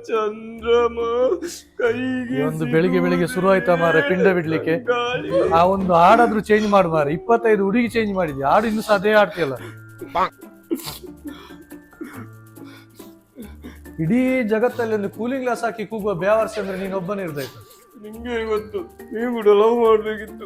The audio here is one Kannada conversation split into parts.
ಚಂದ್ರಮ ಕೈಗೆ ಒಂದು ಬೆಳಿಗ್ಗೆ ಬೆಳಿಗ್ಗೆ ಶುರು ಆಯ್ತಾ ಮಾರೆ ಪಿಂಡ ಬಿಡ್ಲಿಕ್ಕೆ. ಆ ಒಂದು ಹಾಡಾದ್ರೂ ಚೇಂಜ್ ಮಾಡು ಮಾರೆ. 25 ಹುಡುಗಿ ಚೇಂಜ್ ಮಾಡಿದ್ವಿ, ಹಾಡು ಇನ್ನೂ ಸಹ ಅದೇ ಆಡ್ತಿಯಲ್ಲ. ಇಡೀ ಜಗತ್ತಲ್ಲಿ ಒಂದು ಕೂಲಿಂಗ್ ಗ್ಲಾಸ್ ಹಾಕಿ ಕೂಗುವ ಬೇವರ್ಸ್ ಅಂದ್ರೆ ನೀನ್ ಒಬ್ಬನೇ ಇರ್ಬೇಕು. ನಿಂಗೆ ಗೊತ್ತು, ನೀವು ಕೂಡ ಲವ್ ಮಾಡ್ಬೇಕಿತ್ತು.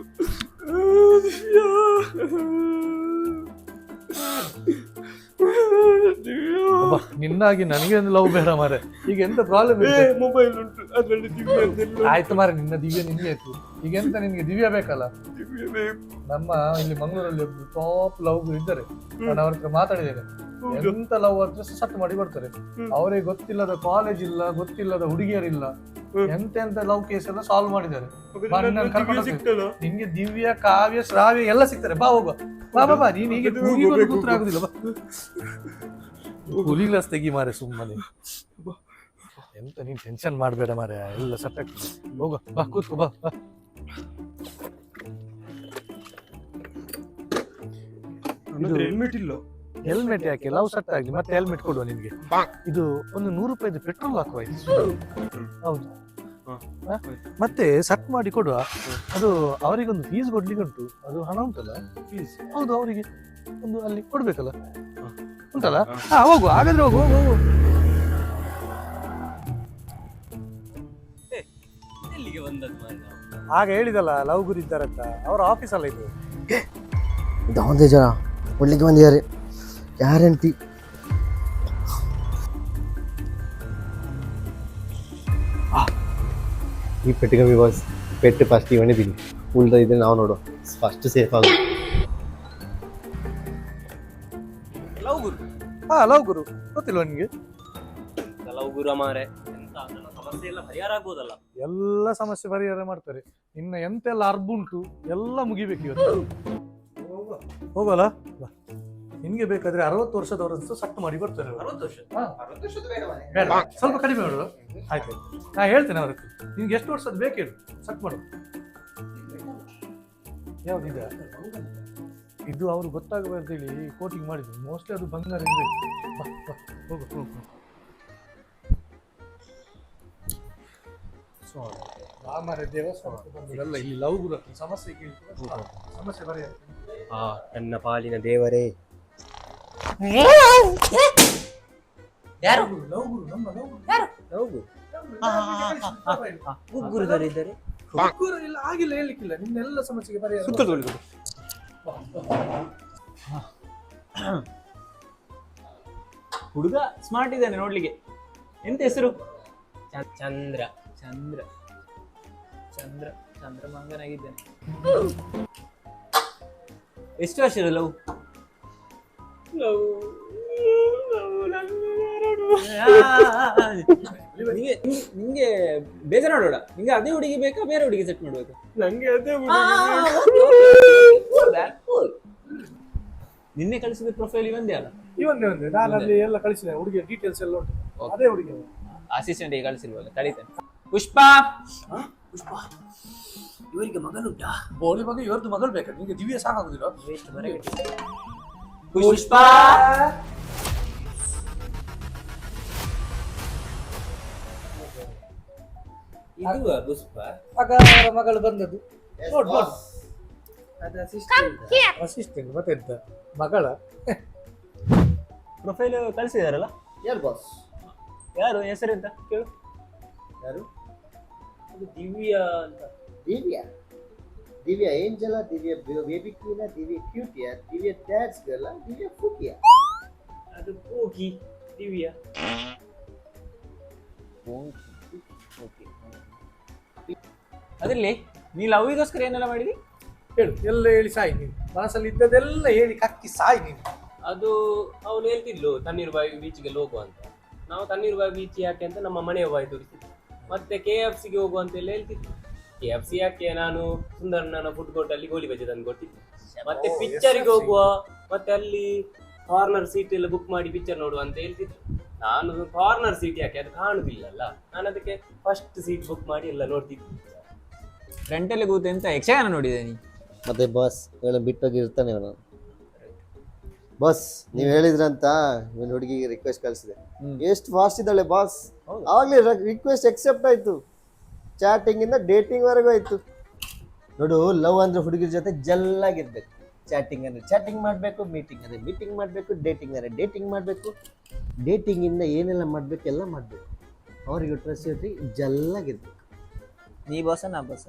ನಿನ್ನಾಗಿ ನನಗೆ ಒಂದು ಲವ್ ಬೇಡ ಮಾರೆ. ಈಗ ಎಂತ ಪ್ರಾಬ್ಲಮ್ ಇದೆ? ಮೊಬೈಲ್ ಉಂಟು, ಅದ್ರಲ್ಲಿ ದಿವ್ಯ ಅಂತ. ಆಯ್ತು ಮಾರೆ, ನಿನ್ನ ದಿವ್ಯ ನಿನ್ಗೆ ಆಯ್ತು. ಈಗ ಎಂತ ನಿನ್ಗೆ ದಿವ್ಯ ಬೇಕಲ್ಲ? ದಿವ್ಯ ಬೇಕು. ನಮ್ಮ ಇಲ್ಲಿ ಮಂಗಳೂರಲ್ಲಿ ಒಬ್ರು ಟಾಪ್ ಲವ್ ಇದ್ದಾರೆ, ನಾನು ಅವ್ರ ಹತ್ರ ಮಾತಾಡಿದ್ದೇನೆ. ಎಂತ ಲವ್ ಹತ್ರ ಸಟ್ ಮಾಡಿ ಬರ್ತಾರೆ. ಅವರಿಗೆ ಗೊತ್ತಿಲ್ಲದ ಕಾಲೇಜ್ ಇಲ್ಲ, ಗೊತ್ತಿಲ್ಲದ ಹುಡುಗಿಯರಿಲ್ಲ, ಎಂತೆಂತ ಲವ್ ಕೇಸ್ ಎಲ್ಲ ಸಾಲ್ವ್ ಮಾಡಿದ್ದಾರೆ. ನಿಂಗೆ ದಿವ್ಯ, ಕಾವ್ಯ, ಶ್ರಾವ್ಯ ಎಲ್ಲ ಸಿಗ್ತಾರೆ. ಬಾ ಹೋಗುವ, ಬಾ ಬಾ ಬಾ. ನೀನ್ ಹೀಗೆ ಕೂತ್ರ ಆಗುದಿಲ್ಲ. ಬಾ, ಕೂಲಿಂಗ್ ಗ್ಲಾಸ್ ತೆಗಿ ಮಾರೆ ಸುಮ್ಮನೆ. ಎಂತ ನೀನ್ ಟೆನ್ಷನ್ ಮಾಡ್ಬೇಡ ಮಾರೆ, ಎಲ್ಲ ಸೆಟ್ ಆಗ್ತದೆ. ಹೋಗ ಬಾ, ಕೂತ್ಕೋ ಬಾ. ಹೆಲ್ಮೆಟ್ ಇಲ್ಲ. ಹೆಲ್ಮೆಟ್ ಯಾಕೆ? ಲವ್ ಸೆಟ್ ಆಗ್ಲಿ ಮತ್ತೆ ಹೆಲ್ಮೆಟ್ ಕೊಡುವ ನಿನ್ಗೆ. ಇದು ಒಂದು 100 ರೂಪಾಯಿದು ಪೆಟ್ರೋಲ್ ಹಾಕುವ. ಹೌದು, ಮತ್ತೆ ಸೆಟ್ ಮಾಡಿ ಕೊಡುವ. ಅದು ಅವರಿಗೊಂದು ಫೀಸ್ ಕೊಡ್ಲಿಕ್ಕೆ ಉಂಟು, ಅದು ಹಣ ಉಂಟಲ್ಲ ಫೀಸ್. ಹೌದು, ಅವರಿಗೆ ಒಂದು ಅಲ್ಲಿ ಕೊಡ್ಬೇಕಲ್ಲ, ಉಂಟಲ್ಲ. ಹಾ, ಹೋಗು ಹಾಗಾದ್ರೆ, ಹೋಗು ಹೋಗು ಹೋಗು. ಆಗ ಹೇಳಿದಲ್ಲ ಲವ್ ಗುರು ಇದ್ದಾರಂತ, ಅವ್ರ ಆಫೀಸ್ ಅಲ್ಲ ಇದು. ಒಂದೇ ಜನ ಒಳ್ಳೆಗೆ ಬಂದಿದ್ದಾರೆ, ಗ್ಯಾರಂಟಿ. ಈ ಪೆಟ್ಟಿಗೆ ಬಾಸ್, ಪೆಟ್ಟು ಫಸ್ಟ್ ಇವನೇ ಬಿಡಿ, ಉಳ್ದ ಇದ್ರೆ ನಾವು ನೋಡುವ ಫಸ್ಟ್ ಸೇಫ್ ಆಗ. ಲವ್ ಗುರು? ಹಾ, ಲವ್ ಗುರು ಗೊತ್ತಿಲ್ವ ನಿನ್ಗೆ? ಲವ್ ಗುರು ಮಾರೆ, ಸಮಸ್ಯೆ ಎಲ್ಲ ಪರಿಹಾರ ಆಗ್ಬೋದಲ್ಲ? ಎಲ್ಲ ಸಮಸ್ಯೆ ಪರಿಹಾರ ಮಾಡ್ತಾರೆ. ಇನ್ನ ಎಂತೆಲ್ಲ ಅರ್ಬುಂಟು ಎಲ್ಲ ಮುಗಿಬೇಕು ಇವತ್ತು. ಹೋಗಲ್ಲ, ನಿನ್ಗೆ ಬೇಕಾದ್ರೆ 60 ವರ್ಷದವರನ್ನು ಸಟ್ ಮಾಡಿ ಬರ್ತಾರೆ. 60 ವರ್ಷ? ಬೇಡ, ಸ್ವಲ್ಪ ಕಡಿಮೆ ಮಾಡು. ಆಯ್ತು, ನಾ ಹೇಳ್ತೇನೆ ಅವ್ರ ಹತ್ರ. ನಿನ್ಗೆ ಎಷ್ಟು ವರ್ಷದ ಬೇಕು ಹೇಳು, ಸಟ್ ಮಾಡು. ಯಾವ್ದಿದೆ ಇದು? ಅವ್ರು ಗೊತ್ತಾಗಬಾರ್ದು ಹೇಳಿ ಕೋಟಿಂಗ್ ಮಾಡಿದ್ರು. ಮೋಸ್ಟ್ಲಿ ಅದು ಬಂಗಾರ ಇರ್ಬೇಕು. ಹೋಗು ಹೋಗು. ದೇವಸ್ಥಾನ ಇಲ್ಲಿ ಲವ್ ಗುರು ಸಮಸ್ಯೆ ಸಮಸ್ಯೆ ಬರೆಯ. ನನ್ನ ಪಾಲಿನ ದೇವರೇ. ಯಾರು? ಲವ್ ಗುರು, ನಮ್ಮ ಲವ್ ಗುರು. ಯಾರು? ಲವ್ ಗುರು ಗುರುಗಳಿದ್ದಾರೆ. ಇಲ್ಲ, ಆಗಿಲ್ಲ, ಹೇಳಲಿಕ್ಕಿಲ್ಲ. ನಿನ್ನೆಲ್ಲ ಸಮಸ್ಯೆಗೆ ಪರಿಹಾರ. ಹುಡುಗ ಸ್ಮಾರ್ಟ್ ಇದ್ದಾನೆ ನೋಡ್ಲಿಕ್ಕೆ. ಎಂತ ಹೆಸರು? ಚಂದ್ರ. ಚಂದ್ರ ಚಂದ್ರ ಚಂದ್ರಮಂಗನಾಗಿದ್ದಾನೆ. ಎಷ್ಟು ವರ್ಷದ ಲವ್? ನಿಂಗೆ ಬೇಜಾರು ನೋಡೋಣ. ನಿಂಗೆ ಅದೇ ಹುಡುಗಿ ಬೇಕಾ, ಬೇರೆ ಹುಡುಗಿ ಸೆಟ್ ಮಾಡ್ಬೇಕಾ? ನಂಗೆ ಅದೇ ನಿನ್ನೆ ಕಳಿಸಿದ ಪ್ರೊಫೈಲ್ ಒಂದೇ ಅಲ್ಲ? ಒಂದೇ ನಾನು ಅಲ್ಲಿ ಎಲ್ಲ ಕಳಿಸಿದೆ, ಹುಡುಗಿಯ ಡೀಟೇಲ್ಸ್ ಎಲ್ಲ ಉಂಟು. ಅದೇ ಹುಡುಗಿ ಅಸಿಸ್ಟೆಂಟ್ ಕಳಿಸಿಲ್ವಲ್ಲ, ತಡೀತೇನೆ. ಪುಷ್ಪ, ಪುಷ್ಪ, ಇವರಿಗೆ ಮಗನುಂಟಾ? ಬೋಳಿ ಮಗ, ಇವರದ್ದು ಮಗಳು ಬೇಕಾ ನಿಂಗೆ? ದಿವ್ಯ ಸಾಕಾಗುದಿಲ್ಲ? ಪುಷ್ಪ, ಇದು ಪುಷ್ಪ ಆಗ ಅವರ ಮಗಳು ಬಂದದ್ದು. ನೋಡು ನೋಡು, ಅಸಿಸ್ಟೆಂಟ್ ಮತ್ತೆ ಎಂತ ಮಗಳ ಪ್ರೊಫೈಲ್ ಕಳಿಸಿದಾರಲ್ಲ? ಯಾರು ಬಾಸ್? ಯಾರು? ಹೆಸರೆಂತ ಕೇಳು. ಯಾರು? ದಿವ್ಯಾ ಅಂತ. Divya? Divya angel, Divya baby queen, Divya ಕ್ಯೂಟಿಯಾ, ದಿವ್ಯಾ ಡ್ಯಾಡ್ಸ್ ಗರ್ಲ್, ದಿವ್ಯಾ ಫುಕಿಯಾ? ಅದು ಪೋಕಿ ದಿವ್ಯಾ. ಅದ್ರಲ್ಲಿ ನೀ ಲವ್ಗೋಸ್ಕರ ಏನೆಲ್ಲ ಮಾಡಿದಿ ಹೇಳು. ಎಲ್ಲ ಹೇಳಿ ಸಾಯಿ ನೀನು, ಮನಸ್ಸಲ್ಲಿ ಇದ್ದದೆಲ್ಲ ಹೇಳಿ ಕಕ್ಕಿ ಸಾಯಿ ನೀನು. ಅದು ಅವನು ಹೇಳ್ತಿದ್ಲು ತಣ್ಣೀರುಬಾವಿ ಬೀಚ್ಗೆ ಹೋಗುವ ಅಂತ. ನಾವು ತಣ್ಣೀರುಬಾವಿ ಬೀಚ್ ಯಾಕೆ ಅಂತ ನಮ್ಮ ಮನೆಯ ಬಾಯಿ ತೋರಿಸಿದ್ವಿ. ಮತ್ತೆ KFC ಗೆ ಹೋಗುವ ಅಂತೆಲ್ಲ ಹೇಳ್ತಿದ್ವಿ. KFC ಯಾಕೆ, ನಾನು ಸುಂದರನ ಫುಡ್ ಕೋರ್ಟ್ ಅಲ್ಲಿ ಗೋಳಿ ಬಜೆ ತಂದು ಕೊಟ್ಟಿದ್ದೆ. ಮತ್ತೆ ಪಿಕ್ಚರ್ಗೆ ಹೋಗುವ, ಮತ್ತೆ ಅಲ್ಲಿ ಕಾರ್ನರ್ ಸೀಟ್ ಎಲ್ಲ ಬುಕ್ ಮಾಡಿ ಪಿಕ್ಚರ್ ನೋಡುವ ಅಂತ ಹೇಳ್ತಿದ್ರು. ನಾನು ಕಾರ್ನರ್ ಸೀಟ್ ಯಾಕೆ, ಅದು ಕಾಣುದಿಲ್ಲಲ್ಲ, ನಾನು ಅದಕ್ಕೆ ಫಸ್ಟ್ ಸೀಟ್ ಬುಕ್ ಮಾಡಿ ಎಲ್ಲ ನೋಡ್ತಿದ್ದೆ. ಫ್ರಂಟಲ್ಲಿ ಕೂತು ಎಂತ ಯಕ್ಷಗಾನ ನೋಡಿದೆ ನೀ? ಮತ್ತೆ ಬಾಸ್ ಇವನು ಬಿಟ್ಟೋಗಿ ಇರ್ತಾನೆ ಅವನು. ಬಾಸ್ ನೀವು ಹೇಳಿದ್ರಂತ ಇವನ್ ಹುಡುಗಿಗೆ ರಿಕ್ವೆಸ್ಟ್ ಕಳಿಸಿದೆ. ಹ್ಮ್. ಎಷ್ಟು ಫಾಸ್ಟ್ ಇದ್ದಾಳೆ ಬಾಸ್. ಹೌದು. ಆವಾಗಲೇ ರಿಕ್ವೆಸ್ಟ್ ಎಕ್ಸೆಪ್ಟ್ ಆಯ್ತು, ಚಾಟಿಂಗ್ ಇಂದ ಡೇಟಿಂಗ್ ವರೆಗೂ ಆಯ್ತು. ನೋಡು, ಲವ್ ಅಂದ್ರೆ ಹುಡುಗಿರ ಜೊತೆ ಜಲ್ಲಾಗಿರ್ಬೇಕು. ಚಾಟಿಂಗ್ ಅಂದ್ರೆ ಚಾಟಿಂಗ್ ಮಾಡಬೇಕು, ಮೀಟಿಂಗ್ ಅಂದ್ರೆ ಮೀಟಿಂಗ್ ಮಾಡಬೇಕು, ಡೇಟಿಂಗ್ ಅಂದ್ರೆ ಡೇಟಿಂಗ್ ಮಾಡಬೇಕು. ಡೇಟಿಂಗ್ ಇಂದ ಏನೆಲ್ಲ ಮಾಡಬೇಕು ಎಲ್ಲ ಮಾಡಬೇಕು. ಅವರಿಗೆ ಟ್ರಸ್ಟ್ ಇರ್ರಿ, ಜಲ್ಲಾಗಿರ್ಬೇಕು. ನೀ ಬಾಸ ನಾ ಬಾಸ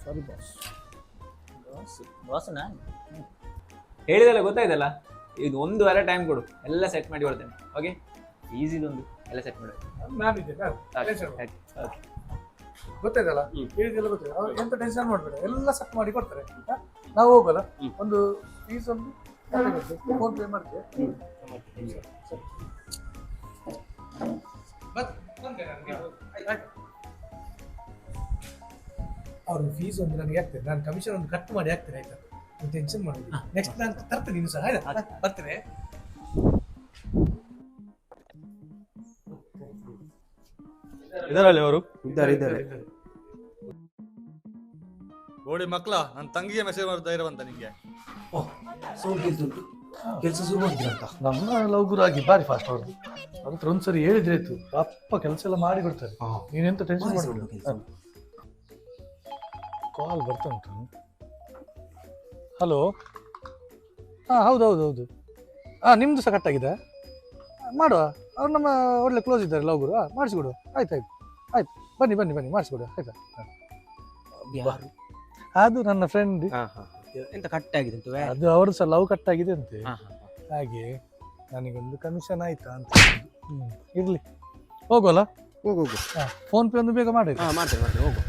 ಸರಿ ಬಾಸ್. ಬಾಸನಾ ಹೇಳಿದಲ್ಲ ಗೊತ್ತಾಯ್ತಲ್ಲ. ಇದು 1 ವಾರ ಟೈಮ್ ಕೊಡು, ಎಲ್ಲ ಸೆಟ್ ಮಾಡಿ ಕೊಡ್ತೇನೆ. ಓಕೆ, ಈಸಿದೊಂದು ಎಲ್ಲ ಸೆಟ್ ಮಾಡಿ. ನಾನಿದ್ದೇನೆ, ಗೊತ್ತಾಯ್ತಲ್ಲ, ಹೇಳಿದೆಲ್ಲ ಗೊತ್ತಾಯ್ತು. ಅವ್ರು ಎಂತ ಟೆನ್ಷನ್ ಮಾಡ್ಬೇಡ, ಎಲ್ಲ ಸೆಟ್ ಮಾಡಿ ಕೊಡ್ತಾರೆ. ನಾವು ಹೋಗಲ್ಲ, ಒಂದು ಫೀಸ್ ಒಂದು ಫೋನ್ ಪೇ ಮಾಡ್ತೇವೆ. ಅವ್ರ ಫೀಸ್ ಒಂದು ನನಗೆ ಹಾಕ್ತೇನೆ, ನಾನು ಕಮಿಷನ್ ಒಂದು ಕಟ್ ಮಾಡಿ ಹಾಕ್ತೇನೆ. ಆಯ್ತಾ, ನೀವು ಟೆನ್ಷನ್ ಮಾಡೋದು. ನೆಕ್ಸ್ಟ್ ನಾನು ತರ್ತೇನೆ, ನೀನು ಸಹ ಆಯ್ತಾ ಬರ್ತೇನೆ. ಇದರಲ್ಲಿ ಅವರು ಇದ್ದಾರೆ ಗೋಡಿ ಮಕ್ಳ ನನ್ನ ತಂಗಿಗೆ ಮೆಸೇಜ್ ಮಾಡ್ತಾ ಇರುವಂತ ನಿಂಗೆ. ಕೆಲಸ ಶುರು ಮಾಡಿದ್ರಂತ. ನಮ್ಮ ಲವ್ ಗುರು ಆಗಿ ಬಾರಿ ಫಾಸ್ಟ್ ಅವ್ರದ್ದು. ಅವ್ರ ಹತ್ರ ಒಂದ್ಸರಿ ಹೇಳಿದ್ರೆ ಆಯ್ತು, ಅಪ್ಪ ಕೆಲಸ ಎಲ್ಲ ಮಾಡಿ ಕೊಡ್ತಾರೆ. ನೀನೆಂತ ಟೆನ್ಷನ್ ಮಾಡಬೇಡ. ಕಾಲ್ ಬರ್ತಾ ಉಂಟು. ಹಲೋ, ಹಾಂ ಹೌದು. ನಿಮ್ಮದು ಸಹ ಕಟ್ಟಾಗಿದೆ. ಮಾಡುವ, ಅವ್ರು ನಮ್ಮ ಒಳ್ಳೆ ಕ್ಲೋಸ್ ಇದ್ದಾರೆ ಲವ್ ಗುರು. ಮಾಡಿಸ್ಕೊಡು. ಆಯ್ತು ಬನ್ನಿ ಮಾಡಿಸ್ಕೊಡು. ಆಯ್ತಾ, ಅದು ನನ್ನ ಫ್ರೆಂಡ್. ಎಂತ ಕಟ್ ಆಗಿದೆ ಅದು ಅವರು ಸಹ ಲವ್ ಕಟ್ಟಾಗಿದೆ ಅಂತೆ. ಹಾಗೆ ನನಗೊಂದು ಕಮಿಷನ್ ಆಯ್ತಾ ಅಂತ. ಇರ್ಲಿ, ಹೋಗೋಲ್ಲ. ಹೋಗು. ಫೋನ್ ಪೇ ಒಂದು ಬೇಗ ಮಾಡಿ. ಮಾಡ್ತೇನೆ ಹೋಗು.